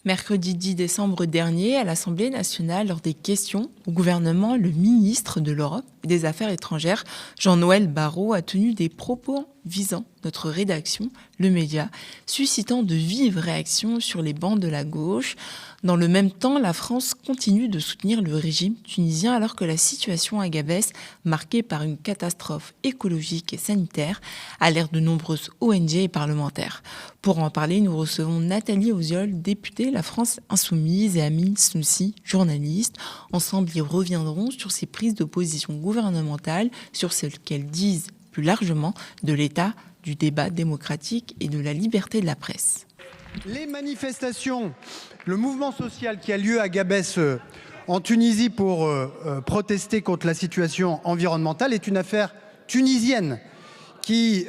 Mercredi 10 décembre dernier, à l'Assemblée nationale, lors des questions au gouvernement, le ministre de l'Europe et des Affaires étrangères, Jean-Noël Barrot, a tenu des propos visant notre rédaction, le média, suscitant de vives réactions sur les bancs de la gauche. Dans le même temps, la France continue de soutenir le régime tunisien alors que la situation à Gabès, marquée par une catastrophe écologique et sanitaire, alerte de nombreuses ONG et parlementaires. Pour en parler, nous recevons Nathalie Oziol, députée La France Insoumise, et Amine Snoussi, journaliste. Ensemble, ils reviendront sur ces prises de position gouvernementales, sur ce qu'elles disent plus largement de l'état du débat démocratique et de la liberté de la presse. Les manifestations, le mouvement social qui a lieu à Gabès en Tunisie pour protester contre la situation environnementale est une affaire tunisienne qui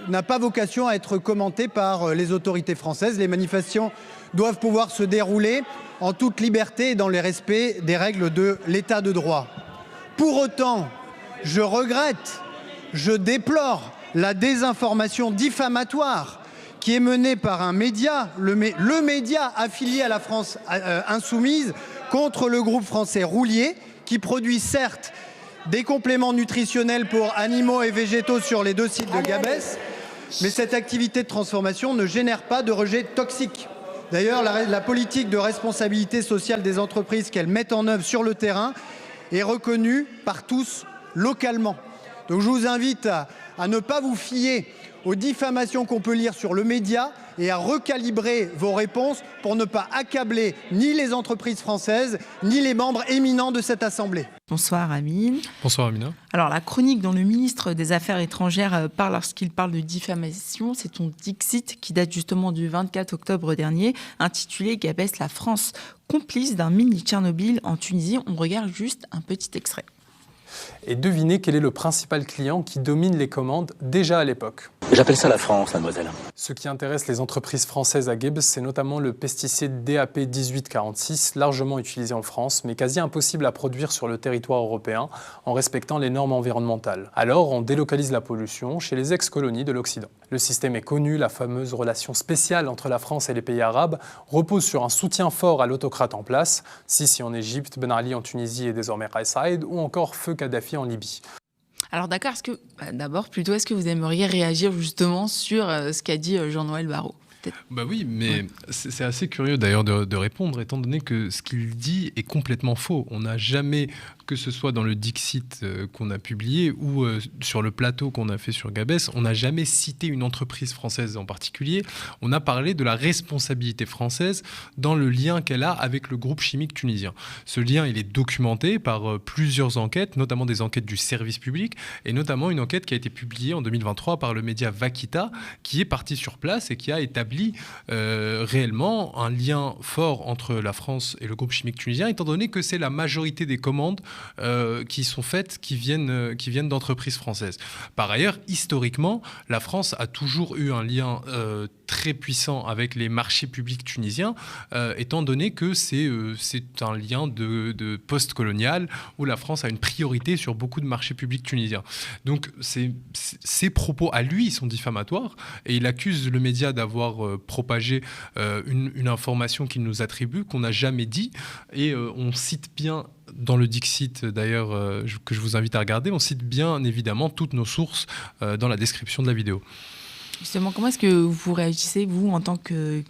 n'a pas vocation à être commentée par les autorités françaises. Les manifestations doivent pouvoir se dérouler en toute liberté et dans le respect des règles de l'état de droit. Pour autant, je regrette, je déplore la désinformation diffamatoire qui est menée par un média, le média affilié à la France Insoumise, contre le groupe français Roulier, qui produit certes des compléments nutritionnels pour animaux et végétaux sur les 2 sites de Gabès, mais cette activité de transformation ne génère pas de rejets toxiques. D'ailleurs, la politique de responsabilité sociale des entreprises qu'elles mettent en œuvre sur le terrain est reconnue par tous localement. Donc je vous invite à ne pas vous fier aux diffamations qu'on peut lire sur le média et à recalibrer vos réponses pour ne pas accabler ni les entreprises françaises, ni les membres éminents de cette Assemblée. Bonsoir Amine. Bonsoir Amina. Alors la chronique dont le ministre des Affaires étrangères parle lorsqu'il parle de diffamation, c'est ton Dixit qui date justement du 24 octobre dernier, intitulé Gabès, la France complice d'un mini Tchernobyl en Tunisie. On regarde juste un petit extrait. Et devinez quel est le principal client qui domine les commandes déjà à l'époque. J'appelle ça la France, mademoiselle. Ce qui intéresse les entreprises françaises à Gabès, c'est notamment le pesticide DAP 1846, largement utilisé en France, mais quasi impossible à produire sur le territoire européen en respectant les normes environnementales. Alors, on délocalise la pollution chez les ex-colonies de l'Occident. Le système est connu, la fameuse relation spéciale entre la France et les pays arabes repose sur un soutien fort à l'autocrate en place, Sisi en Égypte, Ben Ali en Tunisie et désormais Kais Saied, ou encore Feu Kadhafi en Libye. Alors d'accord, est-ce que vous aimeriez réagir justement sur ce qu'a dit Jean-Noël Barrot ? Bah oui, mais c'est assez curieux d'ailleurs de répondre, étant donné que ce qu'il dit est complètement faux. On n'a jamais, que ce soit dans le Dixit qu'on a publié ou sur le plateau qu'on a fait sur Gabès, on n'a jamais cité une entreprise française en particulier. On a parlé de la responsabilité française dans le lien qu'elle a avec le groupe chimique tunisien. Ce lien, il est documenté par plusieurs enquêtes, notamment des enquêtes du service public, et notamment une enquête qui a été publiée en 2023 par le média Vakita, qui est parti sur place et qui a établi réellement un lien fort entre la France et le groupe chimique tunisien, étant donné que c'est la majorité des commandes qui sont faites, qui viennent d'entreprises françaises. Par ailleurs, historiquement, la France a toujours eu un lien très puissant avec les marchés publics tunisiens, étant donné que c'est un lien de post-colonial où la France a une priorité sur beaucoup de marchés publics tunisiens. Donc ces propos à lui sont diffamatoires et il accuse le média d'avoir propagé une information qu'il nous attribue, qu'on n'a jamais dit, et on cite bien dans le Dixit d'ailleurs que je vous invite à regarder, on cite bien évidemment toutes nos sources dans la description de la vidéo. Justement, comment est-ce que vous réagissez, vous, en tant que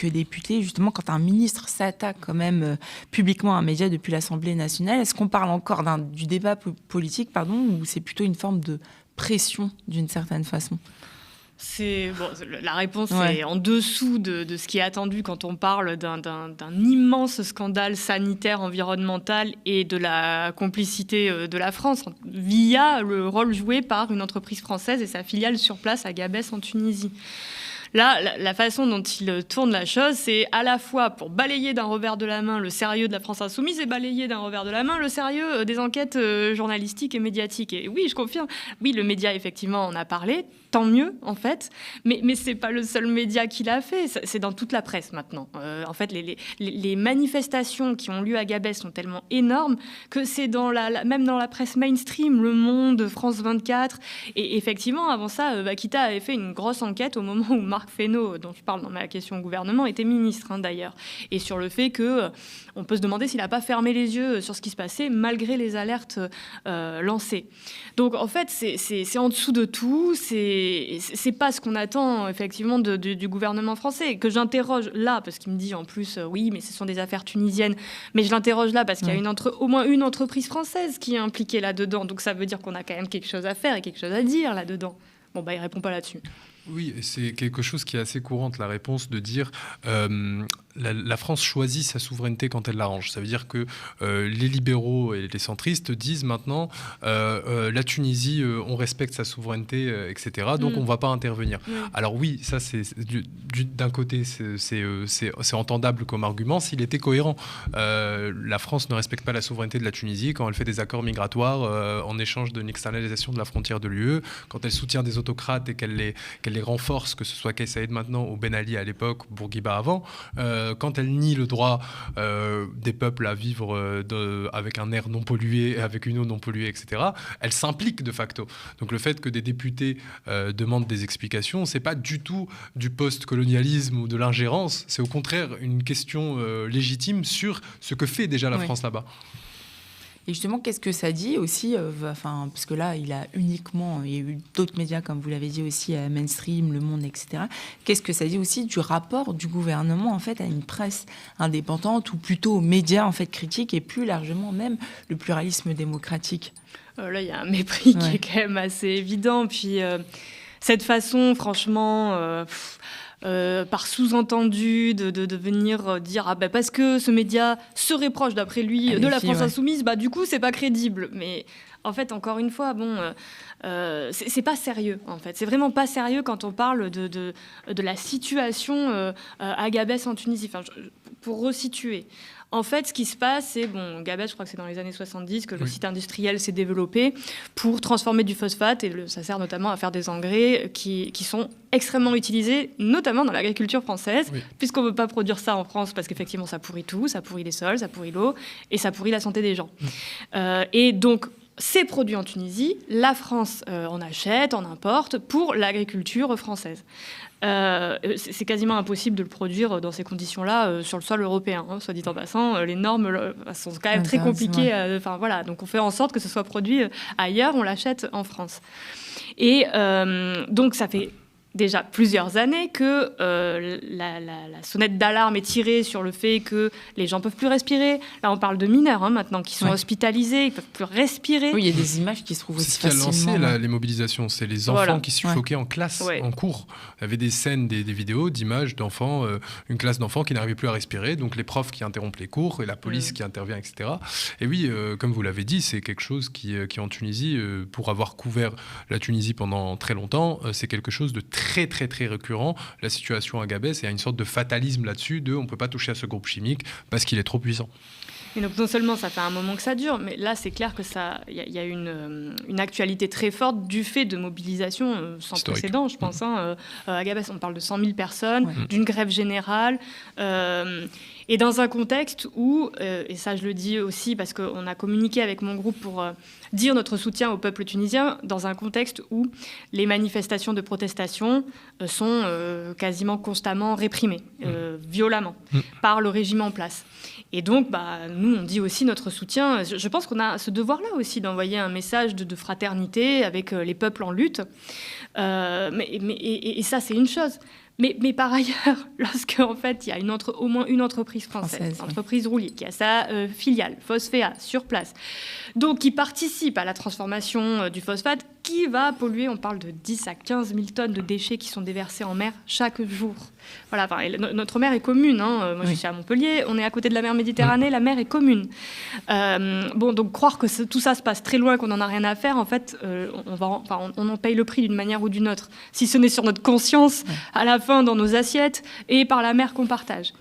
député, justement, quand un ministre s'attaque quand même publiquement à un média depuis l'Assemblée nationale? Est-ce qu'on parle encore du débat politique, ou c'est plutôt une forme de pression d'une certaine façon? La réponse est en dessous de ce qui est attendu quand on parle d'un immense scandale sanitaire, environnemental et de la complicité de la France via le rôle joué par une entreprise française et sa filiale sur place à Gabès en Tunisie. Là, la façon dont il tourne la chose, c'est à la fois pour balayer d'un revers de la main le sérieux de la France Insoumise et balayer d'un revers de la main le sérieux des enquêtes journalistiques et médiatiques. Et oui, je confirme, oui, le média, effectivement, en a parlé, tant mieux, en fait, mais c'est pas le seul média qui l'a fait, c'est dans toute la presse, maintenant. En fait, les manifestations qui ont lieu à Gabès sont tellement énormes que c'est même dans la presse mainstream, Le Monde, France 24, et effectivement, avant ça, Vakita avait fait une grosse enquête au moment où Marc Marc Fesneau, dont je parle dans ma question au gouvernement, était ministre d'ailleurs, et sur le fait qu'on peut se demander s'il n'a pas fermé les yeux sur ce qui se passait malgré les alertes lancées. Donc en fait, c'est en dessous de tout, c'est pas ce qu'on attend effectivement du gouvernement français, que j'interroge là, parce qu'il me dit en plus, oui, mais ce sont des affaires tunisiennes, mais je l'interroge là parce qu'il y a au moins une entreprise française qui est impliquée là-dedans, donc ça veut dire qu'on a quand même quelque chose à faire et quelque chose à dire là-dedans. Bon, il répond pas là-dessus. Oui, c'est quelque chose qui est assez courante, la réponse de dire la France choisit sa souveraineté quand elle l'arrange. Ça veut dire que les libéraux et les centristes disent maintenant la Tunisie, on respecte sa souveraineté, etc. Donc on ne va pas intervenir. Alors oui, ça d'un côté c'est entendable comme argument s'il était cohérent. La France ne respecte pas la souveraineté de la Tunisie quand elle fait des accords migratoires en échange d'une externalisation de la frontière de l'UE, quand elle soutient des autocrates et qu'elle les renforce, que ce soit Kais Saïed maintenant ou Ben Ali à l'époque, ou Bourguiba avant, quand elle nie le droit des peuples à vivre avec un air non pollué, avec une eau non polluée, etc., elle s'implique de facto. Donc le fait que des députés demandent des explications, c'est pas du tout du post-colonialisme ou de l'ingérence, c'est au contraire une question légitime sur ce que fait déjà la France là-bas. Et justement, qu'est-ce que ça dit aussi, parce que là, il y a eu d'autres médias, comme vous l'avez dit aussi, Mainstream, Le Monde, etc. Qu'est-ce que ça dit aussi du rapport du gouvernement, en fait, à une presse indépendante, ou plutôt aux médias, en fait, critiques, et plus largement même le pluralisme démocratique? Là, il y a un mépris qui est quand même assez évident. Puis, cette façon, franchement... par sous-entendu de venir dire parce que ce média serait proche d'après lui de la France insoumise, du coup c'est pas crédible. Mais en fait, encore une fois, c'est pas sérieux en fait. C'est vraiment pas sérieux quand on parle de la situation à Gabès en Tunisie. Pour resituer. En fait, ce qui se passe, c'est, Gabès, je crois que c'est dans les années 70 que le site industriel s'est développé pour transformer du phosphate, et ça sert notamment à faire des engrais qui sont extrêmement utilisés, notamment dans l'agriculture française, puisqu'on ne veut pas produire ça en France, parce qu'effectivement, ça pourrit tout, ça pourrit les sols, ça pourrit l'eau, et ça pourrit la santé des gens. Et donc, c'est produit en Tunisie, la France en achète, en importe, pour l'agriculture française. C'est quasiment impossible de le produire dans ces conditions-là sur le sol européen, soit dit en passant. Les normes sont quand même très compliquées. Donc on fait en sorte que ce soit produit ailleurs, on l'achète en France. Et donc ça fait déjà plusieurs années que la sonnette d'alarme est tirée sur le fait que les gens ne peuvent plus respirer. Là, on parle de mineurs maintenant qui sont hospitalisés, ils ne peuvent plus respirer. Oui, il y a des images qui se trouvent aussi facilement. C'est ce qui a lancé les mobilisations, c'est les enfants qui suffoquaient en classe, en cours. Il y avait des scènes, des vidéos d'images d'enfants, une classe d'enfants qui n'arrivaient plus à respirer, donc les profs qui interrompent les cours et la police qui intervient, etc. Et oui, comme vous l'avez dit, c'est quelque chose qui en Tunisie, pour avoir couvert la Tunisie pendant très longtemps, c'est quelque chose de très très très récurrent. La situation à Gabès, il y a une sorte de fatalisme là-dessus, on ne peut pas toucher à ce groupe chimique parce qu'il est trop puissant. Et donc non seulement ça fait un moment que ça dure, mais là c'est clair que y a une actualité très forte du fait de mobilisation sans précédent, je pense. À Gabès, on parle de 100 000 personnes, d'une grève générale, et dans un contexte où, et ça je le dis aussi parce qu'on a communiqué avec mon groupe pour dire notre soutien au peuple tunisien, dans un contexte où les manifestations de protestation sont quasiment constamment réprimées, violemment, par le régime en place. Et donc, nous, on dit aussi notre soutien. Je pense qu'on a ce devoir-là aussi d'envoyer un message de fraternité avec les peuples en lutte. Et ça, c'est une chose. Mais par ailleurs, lorsqu'en fait, il y a au moins une entreprise française, entreprise roulière, qui a sa filiale, Phosphea, sur place, donc qui participe à la transformation du phosphate, qui va polluer, on parle de 10 à 15 000 tonnes de déchets qui sont déversés en mer chaque jour. Voilà, notre mer est commune. Moi, je suis à Montpellier, on est à côté de la mer Méditerranée, la mer est commune. Donc croire que tout ça se passe très loin, qu'on n'en a rien à faire, en fait, on en paye le prix d'une manière ou d'une autre, si ce n'est sur notre conscience, à la fin dans nos assiettes, et par la mer qu'on partage.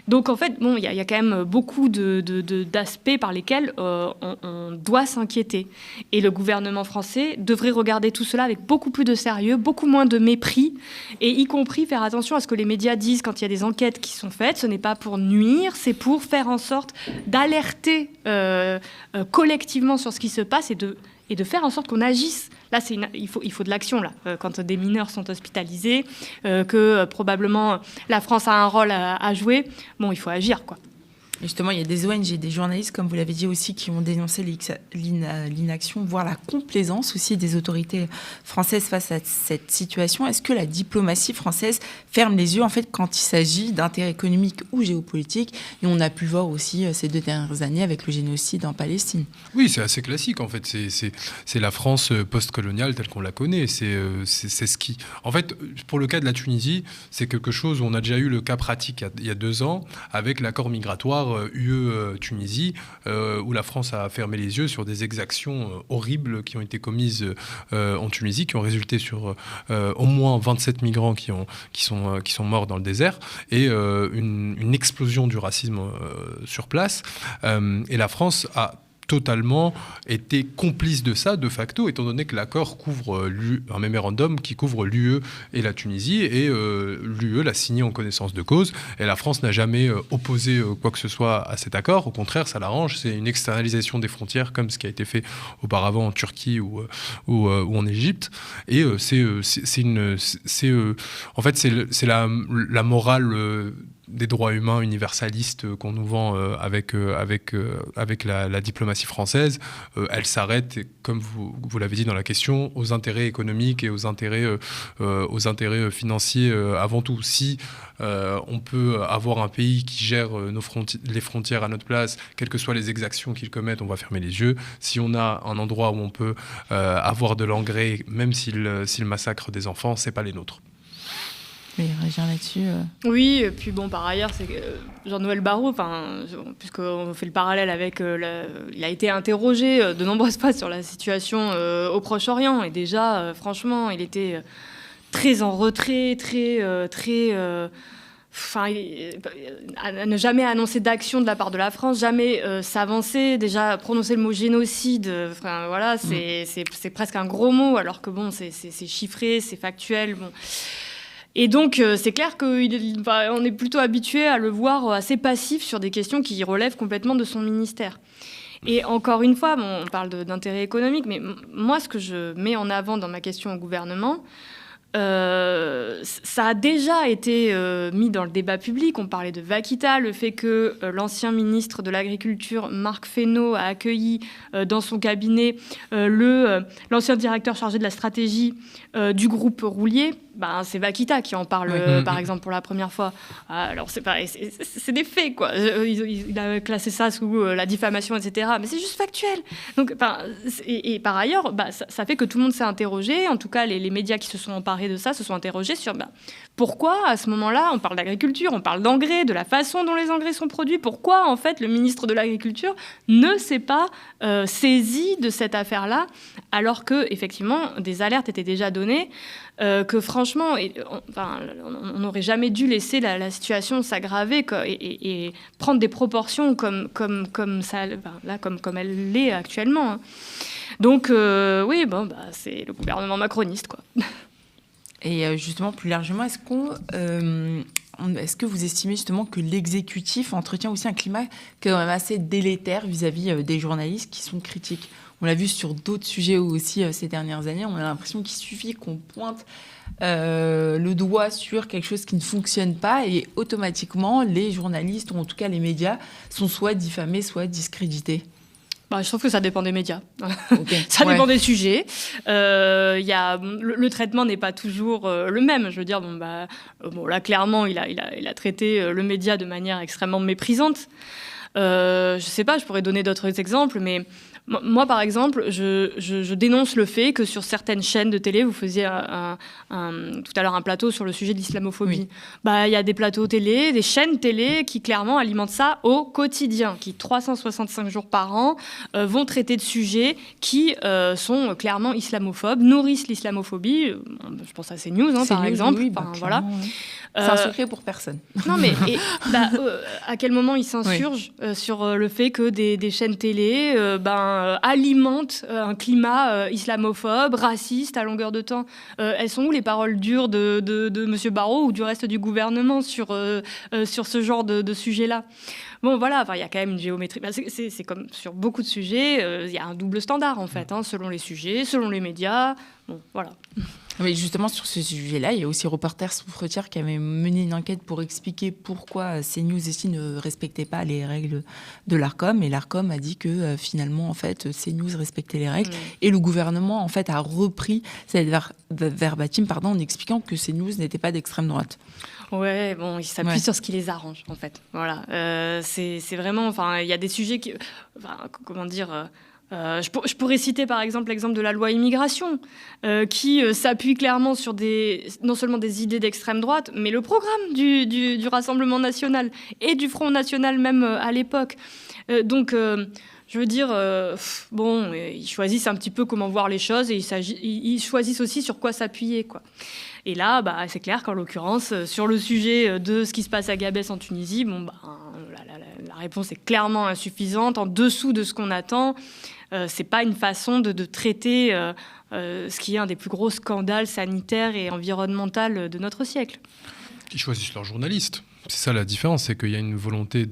Donc en fait, il y a quand même beaucoup d'aspects par lesquels on doit s'inquiéter. Et le gouvernement français devrait regarder tout cela avec beaucoup plus de sérieux, beaucoup moins de mépris, et y compris faire attention à ce que les médias disent quand il y a des enquêtes qui sont faites. Ce n'est pas pour nuire, c'est pour faire en sorte d'alerter collectivement sur ce qui se passe et et de faire en sorte qu'on agisse. Là, il faut de l'action, là. Quand des mineurs sont hospitalisés, que probablement la France a un rôle à jouer, bon, il faut agir, quoi. Justement, il y a des ONG, des journalistes, comme vous l'avez dit aussi, qui ont dénoncé l'inaction, voire la complaisance aussi des autorités françaises face à cette situation. Est-ce que la diplomatie française ferme les yeux en fait quand il s'agit d'intérêts économiques ou géopolitiques? Et on a pu le voir aussi ces 2 dernières années avec le génocide en Palestine. Oui, c'est assez classique en fait. C'est la France post-coloniale telle qu'on la connaît. C'est ce qui... En fait, pour le cas de la Tunisie, c'est quelque chose où on a déjà eu le cas pratique il y a 2 ans avec l'accord migratoire UE-Tunisie, où la France a fermé les yeux sur des exactions horribles qui ont été commises en Tunisie, qui ont résulté sur au moins 27 migrants qui sont morts dans le désert, et une explosion du racisme sur place. Et la France a totalement été complice de ça, de facto, étant donné que l'accord couvre un mémorandum qui couvre l'UE et la Tunisie, et l'UE l'a signé en connaissance de cause, et la France n'a jamais opposé quoi que ce soit à cet accord. Au contraire, ça l'arrange, c'est une externalisation des frontières, comme ce qui a été fait auparavant en Turquie ou en Égypte, et en fait, c'est la morale des droits humains universalistes qu'on nous vend avec la diplomatie française. Elle s'arrête, comme vous l'avez dit dans la question, aux intérêts économiques et aux intérêts financiers avant tout. Si on peut avoir un pays qui gère les frontières à notre place, quelles que soient les exactions qu'ils commettent, on va fermer les yeux. Si on a un endroit où on peut avoir de l'engrais, même s'il massacre des enfants, c'est pas les nôtres. Réagir là-dessus Oui, et puis bon, par ailleurs, c'est Jean-Noël Barrot, puisqu'on fait le parallèle avec... il a été interrogé de nombreuses fois sur la situation au Proche-Orient, et déjà, franchement, il était très en retrait, à ne jamais annoncer d'action de la part de la France, jamais s'avancer, déjà prononcer le mot génocide, c'est presque un gros mot, alors que bon, c'est chiffré, c'est factuel, bon... Et donc, c'est clair qu'on est plutôt habitué à le voir assez passif sur des questions qui relèvent complètement de son ministère. Et encore une fois, on parle d'intérêt économique, mais moi, ce que je mets en avant dans ma question au gouvernement, ça a déjà été mis dans le débat public. On parlait de Vaquita, le fait que l'ancien ministre de l'Agriculture, Marc Fesneau, a accueilli dans son cabinet l'ancien directeur chargé de la stratégie du groupe Roulier. C'est Vaquita qui en parle, par exemple, pour la première fois. Alors, c'est pareil, c'est des faits, quoi. Il a classé ça sous la diffamation, etc. Mais c'est juste factuel. Donc, et par ailleurs, ça fait que tout le monde s'est interrogé. En tout cas, les médias qui se sont emparés de ça se sont interrogés sur pourquoi, à ce moment-là, on parle d'agriculture, on parle d'engrais, de la façon dont les engrais sont produits. Pourquoi, en fait, le ministre de l'Agriculture ne s'est pas saisi de cette affaire-là, alors que, effectivement, des alertes étaient déjà données. Que franchement, on n'aurait jamais dû laisser la situation s'aggraver et prendre des proportions comme elle l'est actuellement. Hein. Donc, c'est le gouvernement macroniste, quoi. Et justement, plus largement, est-ce que vous estimez justement que l'exécutif entretient aussi un climat quand même assez délétère vis-à-vis des journalistes qui sont critiques? On l'a vu sur d'autres sujets aussi ces dernières années. On a l'impression qu'il suffit qu'on pointe le doigt sur quelque chose qui ne fonctionne pas et automatiquement, les journalistes, ou en tout cas les médias, sont soit diffamés, soit discrédités. Je trouve que ça dépend des médias. Okay. Ça dépend des sujets. Le traitement n'est pas toujours le même. Je veux dire, là, clairement, il a traité le média de manière extrêmement méprisante. Je ne sais pas, je pourrais donner d'autres exemples, mais moi, par exemple, je dénonce le fait que sur certaines chaînes de télé, vous faisiez tout à l'heure un plateau sur le sujet de l'islamophobie. Il y a des plateaux télé, des chaînes télé qui clairement alimentent ça au quotidien, qui 365 jours par an vont traiter de sujets qui sont clairement islamophobes, nourrissent l'islamophobie. Je pense à CNews, par exemple. Oui, voilà. Oui. C'est un secret pour personne. Non, mais à quel moment ils s'insurgent sur le fait que des chaînes télé alimente un climat islamophobe, raciste à longueur de temps. Elles sont où les paroles dures de M. Barrot ou du reste du gouvernement sur ce genre de sujet-là? Bon, voilà, il y a quand même une géométrie. C'est comme sur beaucoup de sujets, il y a un double standard, en fait, selon les sujets, selon les médias. Bon, voilà. Mais justement, sur ce sujet-là, il y a aussi Reporters sans frontières qui avait mené une enquête pour expliquer pourquoi CNews ici ne respectait pas les règles de l'Arcom. Et l'Arcom a dit que finalement, en fait, CNews respectait les règles. Et le gouvernement, en fait, a repris cette verbatim, en expliquant que CNews n'était pas d'extrême droite. Ouais, bon, ils s'appuient sur ce qui les arrange, en fait. Voilà. C'est vraiment... il y a des sujets qui... comment dire... je pourrais citer par exemple l'exemple de la loi immigration, qui s'appuie clairement sur non seulement des idées d'extrême droite, mais le programme du Rassemblement national et du Front national même à l'époque. Donc, je veux dire, ils choisissent un petit peu comment voir les choses et ils choisissent aussi sur quoi s'appuyer, quoi. Et là, c'est clair qu'en l'occurrence, sur le sujet de ce qui se passe à Gabès en Tunisie, la réponse est clairement insuffisante, en dessous de ce qu'on attend. C'est pas une façon de traiter ce qui est un des plus gros scandales sanitaires et environnementaux de notre siècle. Ils choisissent leurs journalistes. C'est ça la différence, c'est qu'il y a une volonté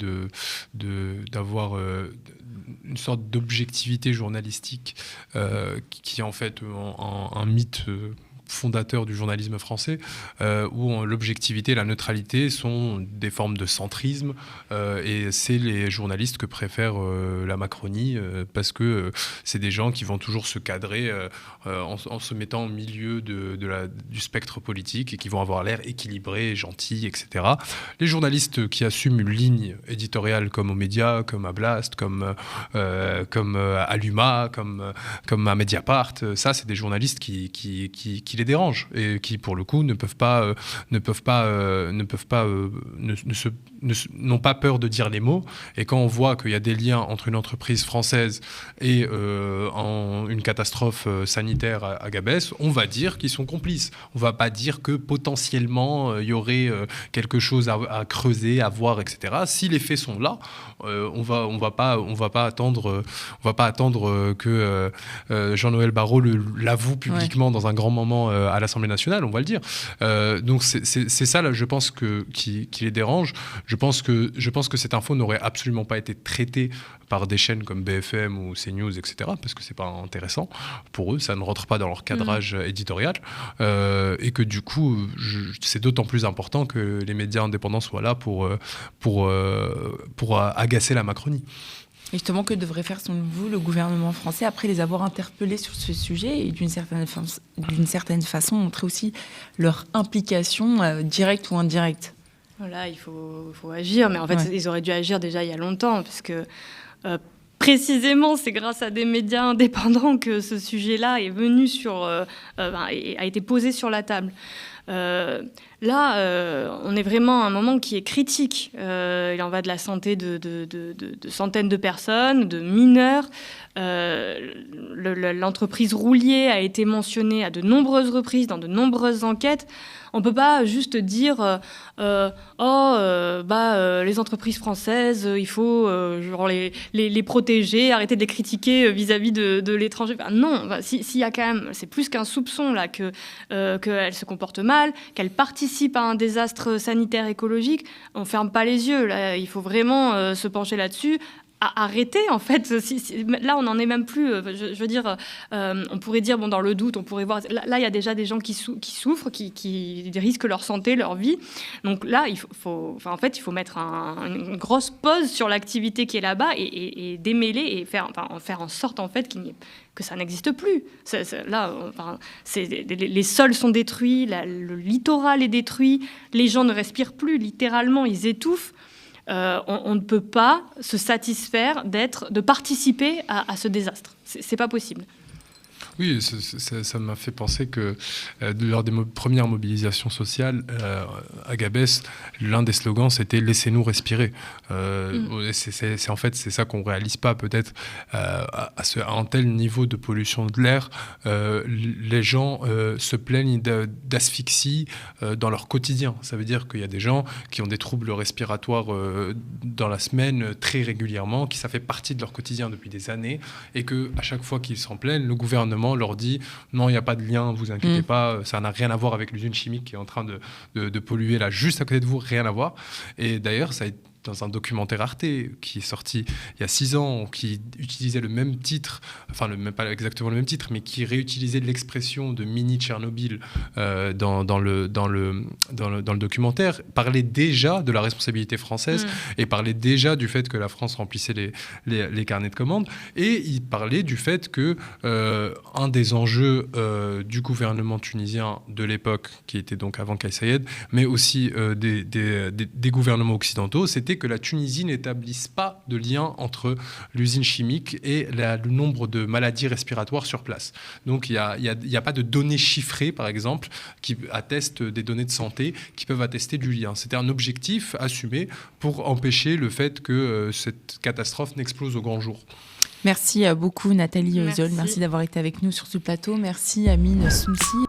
d'avoir une sorte d'objectivité journalistique qui est en fait un mythe fondateur du journalisme français, où l'objectivité et la neutralité sont des formes de centrisme, et c'est les journalistes que préfère la Macronie, parce que c'est des gens qui vont toujours se cadrer en se mettant au milieu du spectre politique et qui vont avoir l'air équilibré, gentil, etc. Les journalistes qui assument une ligne éditoriale comme aux médias, comme à Blast, comme à l'UMA, comme à Mediapart, ça c'est des journalistes qui les dérangent et qui pour le coup n'ont pas peur de dire les mots. Et quand on voit qu'il y a des liens entre une entreprise française et une catastrophe sanitaire à Gabès, on va dire qu'ils sont complices. On va pas dire que potentiellement il y aurait quelque chose à creuser, à voir, etc. Si les faits sont là, on va pas attendre que Jean-Noël Barrot l'avoue publiquement dans un grand moment à l'Assemblée nationale, on va le dire. Donc c'est ça là, je pense qui les dérange. Je pense que cette info n'aurait absolument pas été traitée par des chaînes comme BFM ou CNews, etc. parce que c'est pas intéressant pour eux, ça ne rentre pas dans leur cadrage éditorial, et que du coup c'est d'autant plus important que les médias indépendants soient là pour agacer la Macronie. Et justement, que devrait faire, selon vous, le gouvernement français après les avoir interpellés sur ce sujet et d'une certaine façon montrer aussi leur implication directe ou indirecte? Voilà, il faut agir, mais en fait, ils auraient dû agir déjà il y a longtemps, parce que précisément, c'est grâce à des médias indépendants que ce sujet-là est venu a été posé sur la table. Là, on est vraiment à un moment qui est critique. Il en va de la santé de centaines de personnes, de mineurs. L'entreprise Roulier a été mentionnée à de nombreuses reprises dans de nombreuses enquêtes. On ne peut pas juste dire les entreprises françaises, il faut les protéger, arrêter de les critiquer vis-à-vis de l'étranger. Enfin, non, s'il y a quand même, c'est plus qu'un soupçon là qu'elles se comportent mal, qu'elles participent à un désastre sanitaire écologique. On ne ferme pas les yeux. Là, il faut vraiment se pencher là-dessus. À arrêter, en fait. Là, on n'en est même plus. Je veux dire, on pourrait dire, dans le doute, on pourrait voir... Là, il y a déjà des gens qui souffrent, qui risquent leur santé, leur vie. Donc là, il faut mettre une grosse pause sur l'activité qui est là-bas et démêler et faire en sorte, en fait, que ça n'existe plus. Les sols sont détruits, le littoral est détruit, les gens ne respirent plus, littéralement, ils étouffent. On ne peut pas se satisfaire de participer à ce désastre. C'est pas possible. Oui, ça m'a fait penser que lors des premières mobilisations sociales, à Gabès, l'un des slogans, c'était « Laissez-nous respirer ». En fait, c'est ça qu'on ne réalise pas. Peut-être à un tel niveau de pollution de l'air, les gens se plaignent d'asphyxie dans leur quotidien. Ça veut dire qu'il y a des gens qui ont des troubles respiratoires dans la semaine très régulièrement, ça fait partie de leur quotidien depuis des années, et qu'à chaque fois qu'ils s'en plaignent, le gouvernement leur dit non, il n'y a pas de lien, vous inquiétez pas, ça n'a rien à voir avec l'usine chimique qui est en train de polluer là juste à côté de vous, rien à voir. Et d'ailleurs, ça a été dans un documentaire Arte qui est sorti il y a 6 ans, qui utilisait le même titre, enfin pas exactement le même titre, mais qui réutilisait l'expression de mini Tchernobyl dans le documentaire, parlait déjà de la responsabilité française et parlait déjà du fait que la France remplissait les carnets de commandes, et il parlait du fait que un des enjeux du gouvernement tunisien de l'époque, qui était donc avant Kais Saied, mais aussi des gouvernements occidentaux, c'était que la Tunisie n'établisse pas de lien entre l'usine chimique et le nombre de maladies respiratoires sur place. Donc il n'y a pas de données chiffrées, par exemple, qui attestent des données de santé qui peuvent attester du lien. C'était un objectif assumé pour empêcher le fait que cette catastrophe n'explose au grand jour. Merci beaucoup Nathalie Ozol, merci d'avoir été avec nous sur ce plateau. Merci Amine Soumsi.